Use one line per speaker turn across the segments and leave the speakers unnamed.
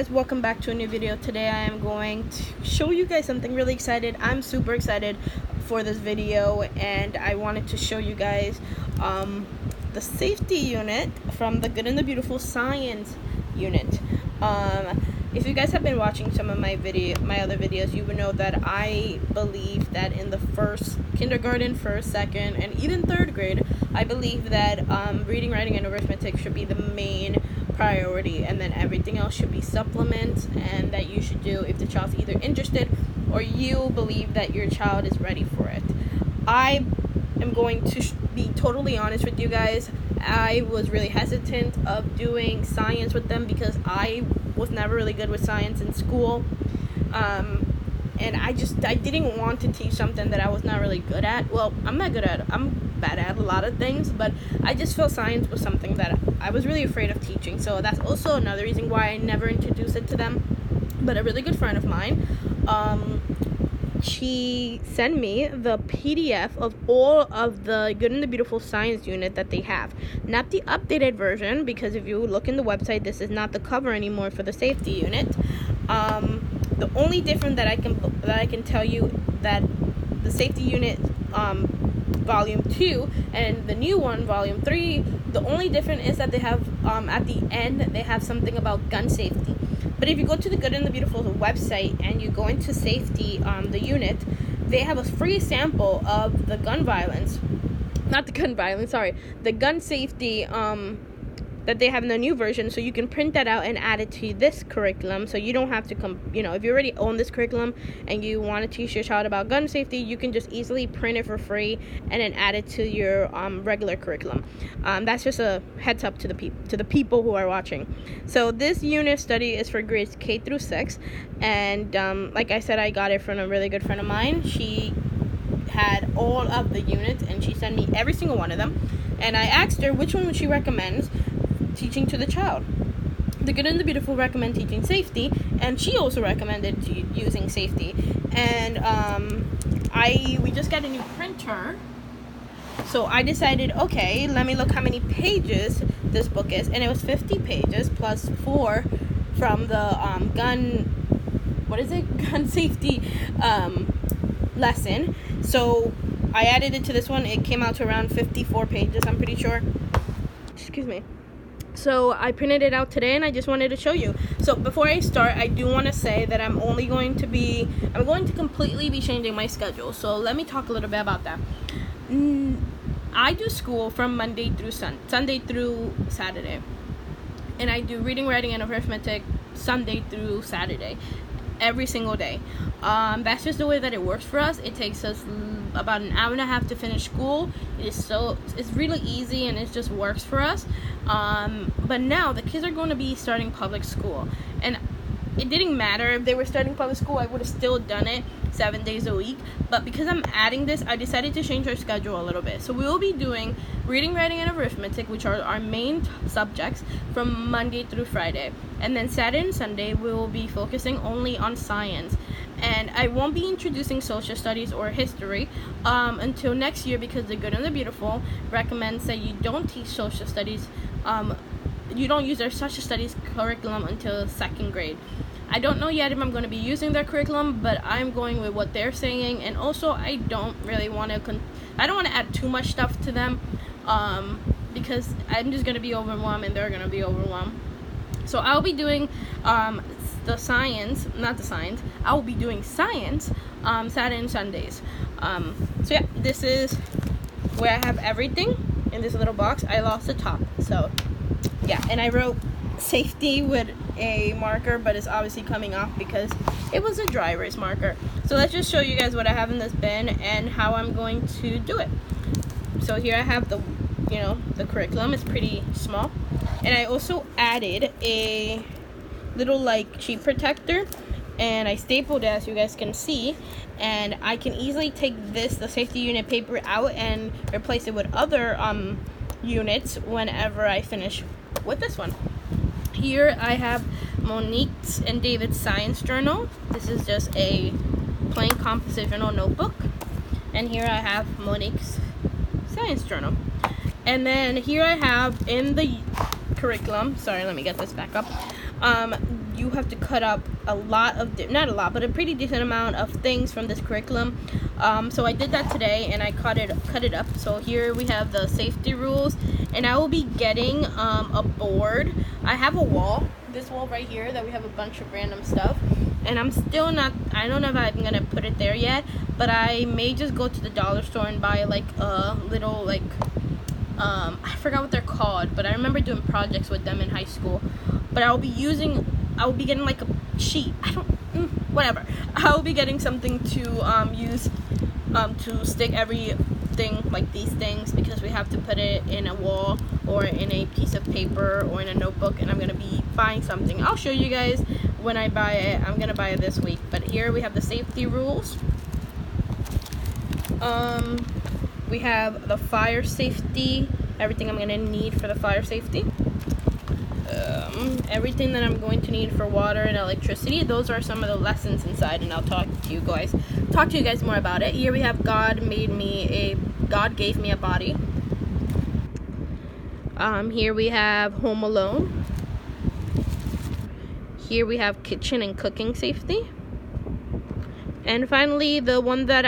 guys, welcome back to a new video. Today I am going to show you guys something really excited. I'm super excited for this video, and I wanted to show you guys the safety unit from the Good and the Beautiful science unit. If you guys have been watching some of my other videos, you would know that I believe that in the first kindergarten, first, second, and even third grade, I believe that reading, writing, and arithmetic should be the main priority, and then everything else should be supplements, and that you should do if the child's either interested or you believe that your child is ready for it. I am going to be totally honest with you guys. I was really hesitant of doing science with them because I was never really good with science in school, and I didn't want to teach something that I was not really good at. Well, I'm bad at a lot of things, but I just felt science was something that I was really afraid of teaching. So that's also another reason why I never introduced it to them. But a really good friend of mine, she sent me the PDF of all of the Good and the Beautiful science unit that they have. Not the updated version, because if you look in the website, this is not the cover anymore for the safety unit. The only difference that I can tell you that the safety unit volume 2 and the new one, volume 3, the only difference is that they have at the end they have something about gun safety. But if you go to the Good and the Beautiful website and you go into safety, the unit, they have a free sample of the gun safety that they have in the new version, so you can print that out and add it to this curriculum. So you don't have to if you already own this curriculum and you want to teach your child about gun safety, you can just easily print it for free and then add it to your regular curriculum. That's just a heads up to the people who are watching. So this unit study is for grades K through 6, and like I said, I got it from a really good friend of mine. She had all of the units and she sent me every single one of them, and I asked her which one would she recommend teaching to the child. The Good and the Beautiful recommend teaching safety, and she also recommended using safety. And we just got a new printer, so I decided, okay, let me look how many pages this book is, and it was 50 pages plus 4 from the gun safety lesson. So I added it to this one. It came out to around 54 pages, I'm pretty sure. Excuse me. So I printed it out today, and I just wanted to show you. So before I start, I do want to say that I'm going to completely be changing my schedule. So let me talk a little bit about that. I do school from Monday through Sunday through Saturday, and I do reading, writing, and arithmetic Sunday through Saturday, every single day. That's just the way that it works for us. It takes us about an hour and a half to finish school. It's really easy, and it just works for us. But now the kids are going to be starting public school, and it didn't matter if they were starting public school, I would have still done it 7 days a week. But because I'm adding this, I decided to change our schedule a little bit. So we will be doing reading, writing, and arithmetic, which are our main subjects, from Monday through Friday. And then Saturday and Sunday we will be focusing only on science. And I won't be introducing social studies or history until next year, because the Good and the Beautiful recommends that you don't teach social studies. You don't use their social studies curriculum until 2nd grade. I don't know yet if I'm going to be using their curriculum, but I'm going with what they're saying. And also, I don't really want to add too much stuff to them, because I'm just going to be overwhelmed and they're going to be overwhelmed. So I'll be doing I will be doing science Saturday and Sundays. So yeah, this is where I have everything in this little box. I lost the top, so yeah, and I wrote safety with a marker, but it's obviously coming off because it was a dry erase marker. So let's just show you guys what I have in this bin and how I'm going to do it. So here I have the curriculum. It's pretty small, and I also added a little sheet protector, and I stapled it, as you guys can see, and I can easily take the safety unit paper out and replace it with other units whenever I finish with this one. Here I have Monique's and David's science journal. This is just a plain compositional notebook. And here I have Monique's science journal. And then here I have in the curriculum, sorry, let me get this back up, you have to cut up a lot of, not a lot, but a pretty decent amount of things from this curriculum. So I did that today, and I cut it up. So here we have the safety rules, and I will be getting a board. I have a wall, this wall right here, that we have a bunch of random stuff, and I don't know if I'm gonna put it there yet, but I may just go to the dollar store and buy like a little, like, I forgot what they're called, but I remember doing projects with them in high school. But I will be getting like a sheet. Whatever. I will be getting something to use to stick everything, like these things, because we have to put it in a wall or in a piece of paper or in a notebook. And I'm gonna be buying something. I'll show you guys when I buy it. I'm gonna buy it this week. But here we have the safety rules. We have the fire safety, everything I'm gonna need for the fire safety. Everything that I'm going to need for water and electricity. Those are some of the lessons inside, and I'll talk to you guys more about it. Here we have God gave me a body. Here we have Home Alone. Here we have kitchen and cooking safety. And finally, the one that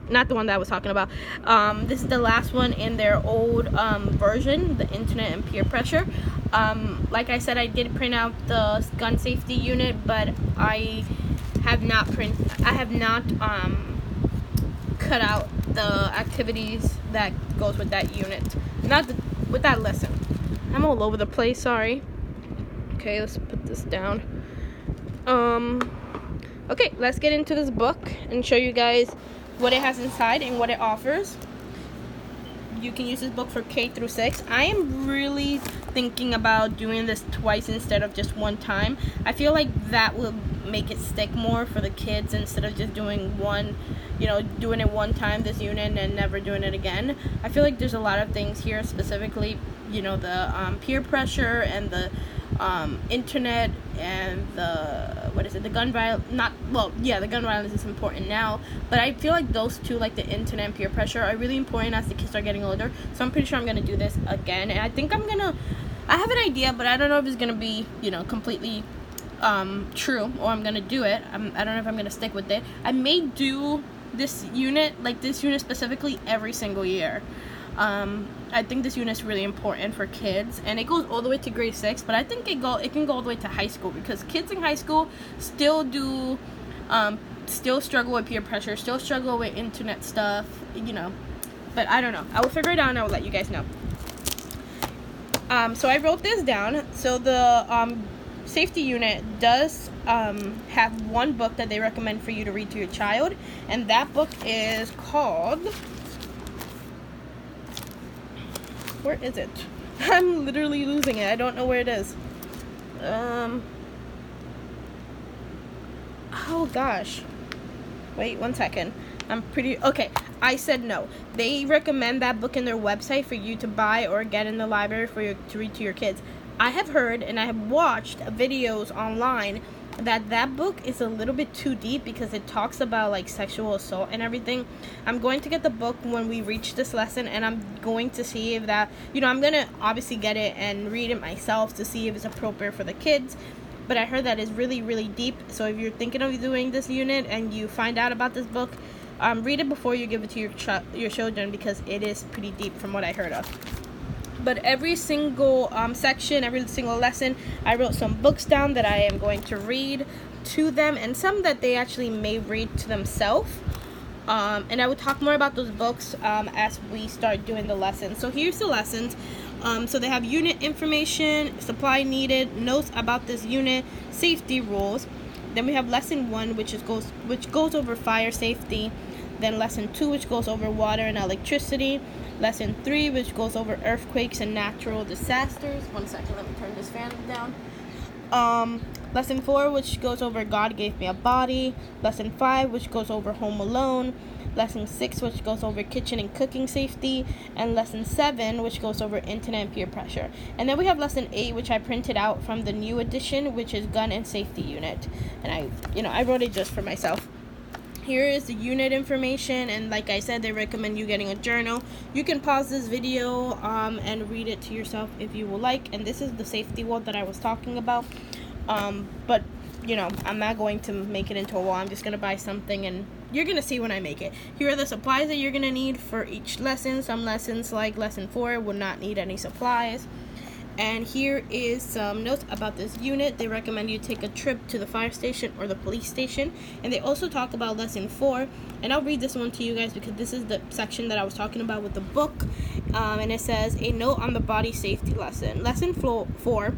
not the one that I was talking about. This is the last one in their old version, the internet and peer pressure. Like I said, I did print out the gun safety unit, but I have not cut out the activities that goes with that unit, with that lesson. I'm all over the place, sorry. Okay, let's put this down. Okay, let's get into this book and show you guys what it has inside and what it offers. You can use this book for K through 6. I am really thinking about doing this twice instead of just one time. I feel like that will make it stick more for the kids instead of just doing doing it one time, this unit, and never doing it again. I feel like there's a lot of things here, specifically, the peer pressure and the internet and the gun violence. The gun violence is important now, but I feel like those two, like the internet and peer pressure, are really important as the kids are getting older. So I'm pretty sure I'm gonna do this again, and I think I have an idea, but I don't know if it's gonna be completely true, or I'm gonna do it. I don't know if I'm gonna stick with it. I may do this unit specifically every single year. I think this unit is really important for kids, and it goes all the way to grade 6, but I think it can go all the way to high school, because kids in high school still struggle with peer pressure, still struggle with internet stuff, but I don't know. I will figure it out and I will let you guys know. So I wrote this down. So the safety unit does have one book that they recommend for you to read to your child, and that book is called, where is it? I'm literally losing it. I don't know where it is. Oh gosh. Wait 1 second. Okay, I said no. They recommend that book in their website for you to buy or get in the library to read to your kids. I have heard and I have watched videos online that book is a little bit too deep, because it talks about like sexual assault and everything. I'm going to get the book when we reach this lesson, and I'm going to see if that, I'm going to obviously get it and read it myself to see if it's appropriate for the kids. But I heard that it's really, really deep. So if you're thinking of doing this unit and you find out about this book, read it before you give it to your children, because it is pretty deep from what I heard of. But every single section, every single lesson, I wrote some books down that I am going to read to them, and some that they actually may read to themselves. And I will talk more about those books as we start doing the lessons. So here's the lessons. So they have unit information, supply needed, notes about this unit, safety rules. Then we have lesson 1, which goes over fire safety. Then lesson 2, which goes over water and electricity. Lesson 3, which goes over earthquakes and natural disasters. 1 second, let me turn this fan down. Lesson 4, which goes over God gave me a body. Lesson 5, which goes over Home Alone. Lesson 6, which goes over kitchen and cooking safety. And lesson 7, which goes over internet and peer pressure. And then we have lesson 8, which I printed out from the new edition, which is gun and safety unit. And I wrote it just for myself. Here is the unit information, and like I said, they recommend you getting a journal. You can pause this video and read it to yourself if you would like. And this is the safety wall that I was talking about. But you know, I'm not going to make it into a wall. I'm just going to buy something, and you're going to see when I make it. Here are the supplies that you're going to need for each lesson. Some lessons, like lesson 4, will not need any supplies. And here is some notes about this unit. They recommend you take a trip to the fire station or the police station. And they also talk about lesson 4. And I'll read this one to you guys because this is the section that I was talking about with the book. And it says, a note on the body safety lesson. Lesson 4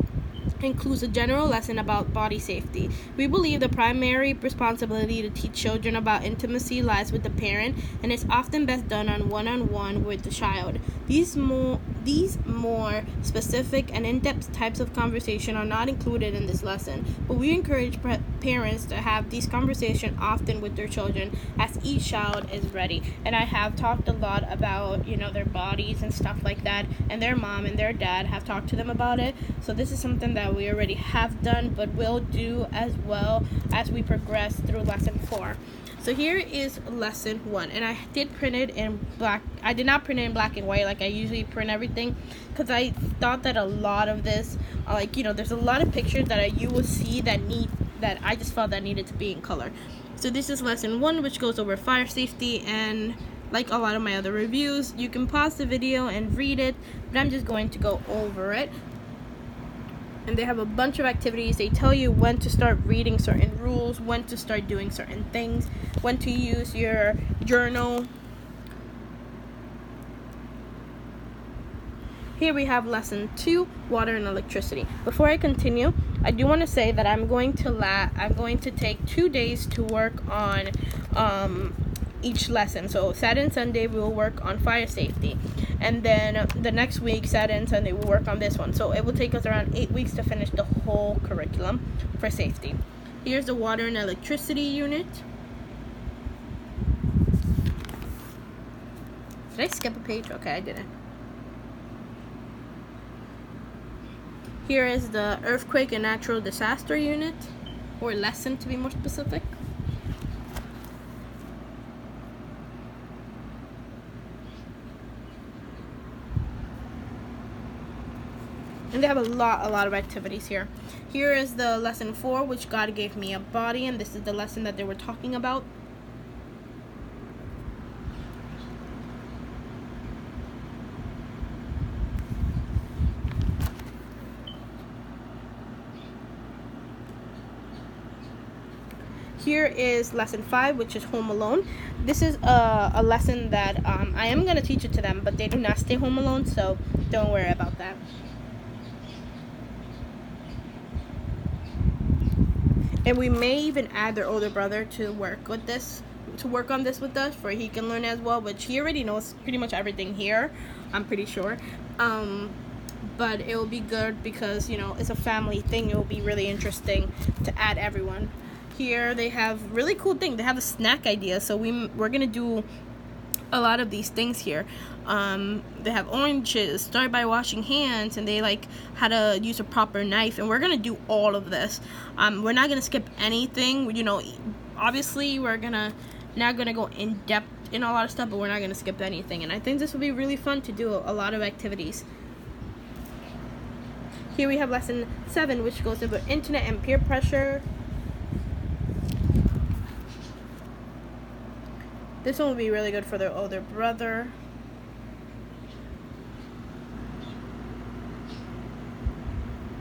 includes a general lesson about body safety. We believe the primary responsibility to teach children about intimacy lies with the parent, and is often best done on one-on-one with the child. These more specific and in-depth types of conversation are not included in this lesson, but we encourage parents to have these conversations often with their children as each child is ready. And I have talked a lot about, you know, their bodies and stuff like that, and their mom and their dad have talked to them about it. So this is something that we already have done, but will do as well as we progress through lesson 4. So here is lesson 1, and I did print it in black. I did not print it in black and white like I usually print everything, because I thought that a lot of this, like, you know, there's a lot of pictures that you will see that I just felt that needed to be in color. So this is lesson 1, which goes over fire safety, and like a lot of my other reviews, you can pause the video and read it, but I'm just going to go over it. And they have a bunch of activities. They tell you when to start reading certain rules, when to start doing certain things, when to use your journal. Here we have lesson 2, water and electricity. Before I continue, I do want to say that I'm going to take 2 days to work on each lesson. So Saturday and Sunday we will work on fire safety, and then the next week, Saturday and Sunday, we'll work on this one. So it will take us around 8 weeks to finish the whole curriculum for safety. Here's the water and electricity unit. Did I skip a page? Okay, I didn't. Here is the earthquake and natural disaster unit, or lesson to be more specific. And they have a lot of activities here. Here is the lesson 4, which God gave me a body, and this is the lesson that they were talking about. Here is lesson 5, which is home alone. This is a lesson that I am going to teach it to them, but they do not stay home alone, so don't worry about that. And we may even add their older brother to work on this with us, for he can learn as well, which he already knows pretty much everything here, I'm pretty sure. But it will be good because, you know, it's a family thing. It will be really interesting to add everyone. Here they have really cool thing. They have a snack idea, so we're gonna do a lot of these things here. They have oranges, start by washing hands, and they like how to use a proper knife, and we're gonna do all of this. We're not gonna skip anything. You know, obviously we're not gonna go in depth in a lot of stuff, but we're not gonna skip anything, and I think this will be really fun to do a lot of activities. Here we have lesson 7, which goes over internet and peer pressure. This one will be really good for their older brother.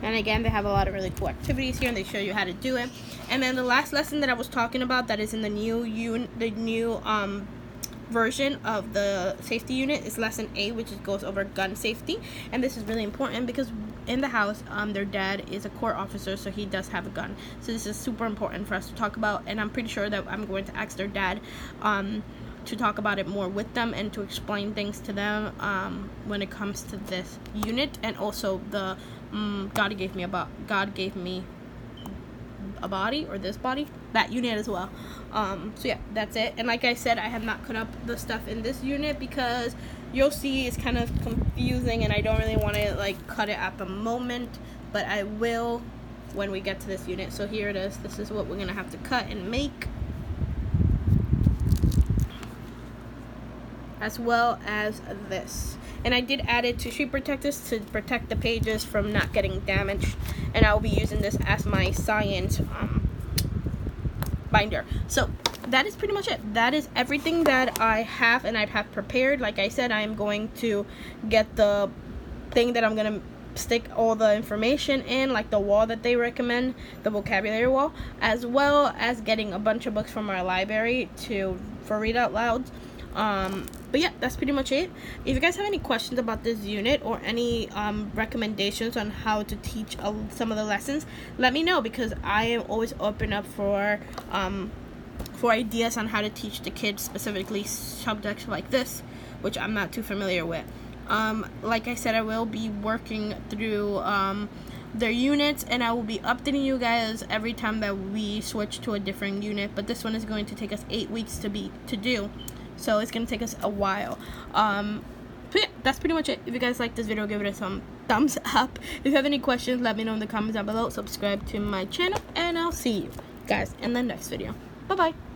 And again, they have a lot of really cool activities here, and they show you how to do it. And then the last lesson that I was talking about, that is in the new version of the safety unit, is lesson 8, which goes over gun safety. And this is really important because in the house, their dad is a court officer, so he does have a gun. So this is super important for us to talk about, and I'm pretty sure that I'm going to ask their dad to talk about it more with them and to explain things to them when it comes to this unit, and also the God gave me a body, or this body, that unit as well. So yeah, that's it. And like I said, I have not cut up the stuff in this unit because you'll see it's kind of confusing, and I don't really want to like cut it at the moment, but I will when we get to this unit. So here it is. This is what we're gonna have to cut and make. as well as this. And I did add it to screen protectors to protect the pages from not getting damaged. And I will be using this as my science binder. So that is pretty much it. That is everything that I have and I have prepared. Like I said, I am going to get the thing that I'm going to stick all the information in, like the wall that they recommend, the vocabulary wall, as well as getting a bunch of books from our library for read out loud. But yeah, that's pretty much it. If you guys have any questions about this unit or any recommendations on how to teach some of the lessons, let me know, because I am always open up for ideas on how to teach the kids, specifically subjects like this, which I'm not too familiar with. Like I said, I will be working through their units, and I will be updating you guys every time that we switch to a different unit. But this one is going to take us 8 weeks to do, so it's going to take us a while. But yeah, that's pretty much it. If you guys like this video, give it some thumbs up. If you have any questions, let me know in the comments down below. Subscribe to my channel, and I'll see you guys in the next video. Bye bye.